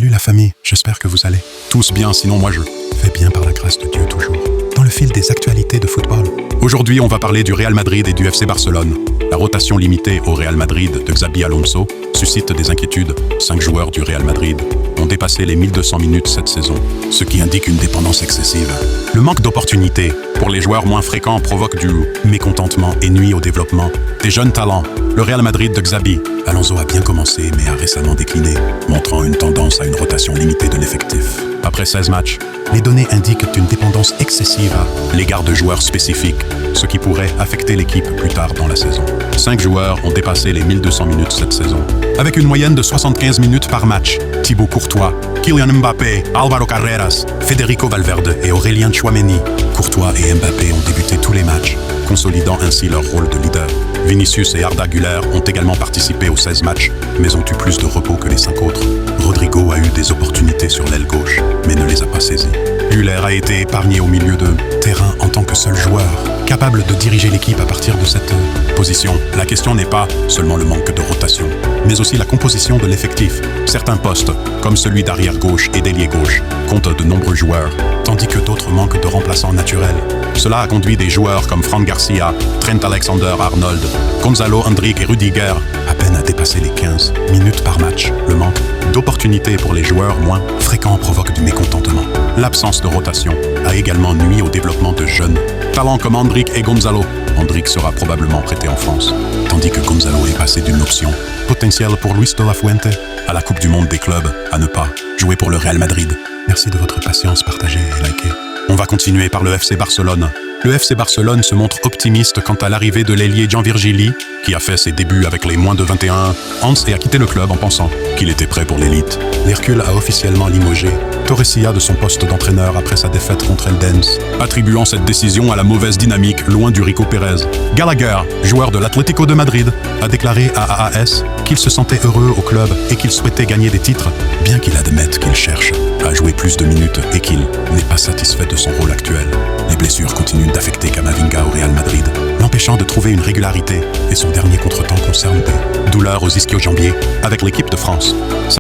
Salut la famille, j'espère que vous allez tous bien, sinon moi je vais bien par la grâce de Dieu toujours. Dans le fil des actualités de football. Aujourd'hui, on va parler du Real Madrid et du FC Barcelone. La rotation limitée au Real Madrid de Xabi Alonso suscite des inquiétudes. 5 joueurs du Real Madrid ont dépassé les 1200 minutes cette saison, ce qui indique une dépendance excessive. Le manque d'opportunités pour les joueurs moins fréquents provoque du mécontentement et nuit au développement des jeunes talents. Le Real Madrid de Xabi Alonso a bien commencé mais a récemment décliné, montrant une tendance à une rotation limitée de l'effectif. Après 16 matchs, les données indiquent une dépendance excessive à l'égard de joueurs spécifiques, ce qui pourrait affecter l'équipe plus tard dans la saison. 5 joueurs ont dépassé les 1200 minutes cette saison, avec une moyenne de 75 minutes par match. Thibaut Courtois, Kylian Mbappé, Álvaro Carreras, Federico Valverde et Aurélien Tchouaméni. Courtois et Mbappé ont débuté tous les matchs, consolidant ainsi leur rôle de leader. Vinicius et Arda Güler ont également participé aux 16 matchs, mais ont eu plus de repos que les 5 autres. Rodrigo a eu des opportunités sur l'aile gauche, mais ne les a pas saisies. Güler a été épargné au milieu de terrain en tant que seul joueur, capable de diriger l'équipe à partir de cette position. La question n'est pas seulement le manque de rotation, mais aussi la composition de l'effectif. Certains postes, comme celui d'arrière gauche et d'ailier gauche, comptent de nombreux joueurs, tandis que d'autres manquent de remplaçants naturels. Cela a conduit des joueurs comme Fran Garcia, Trent Alexander-Arnold, Gonzalo Hendrick et Rudiger à peine à dépasser les 15 minutes par match. Le manque d'opportunités pour les joueurs moins fréquents provoque du mécontentement. L'absence de rotation a également nui au développement de jeunes talents comme Hendrick et Gonzalo. Hendrick sera probablement prêté en France, tandis que Gonzalo est passé d'une option potentielle pour Luis de la Fuente à la Coupe du Monde des clubs à ne pas jouer pour le Real Madrid. Merci de votre patience, partagez et likez. On va continuer par le FC Barcelone. Le FC Barcelone se montre optimiste quant à l'arrivée de l'ailier Gianvirgili, qui a fait ses débuts avec les moins de 21 ans et a quitté le club en pensant qu'il était prêt pour l'élite. L'Hercule a officiellement limogé Torrecilla de son poste d'entraîneur après sa défaite contre Eldense, attribuant cette décision à la mauvaise dynamique loin du Rico Pérez. Gallagher, joueur de l'Atlético de Madrid, a déclaré à AAS qu'il se sentait heureux au club et qu'il souhaitait gagner des titres, bien qu'il admette qu'il cherche à jouer plus de minutes et qu'il n'est pas satisfait de son rôle actuel. Les blessures continuent d'affecter Camavinga au Real Madrid, l'empêchant de trouver une régularité, et son dernier contretemps concerne des douleurs aux ischio-jambiers avec l'équipe de France.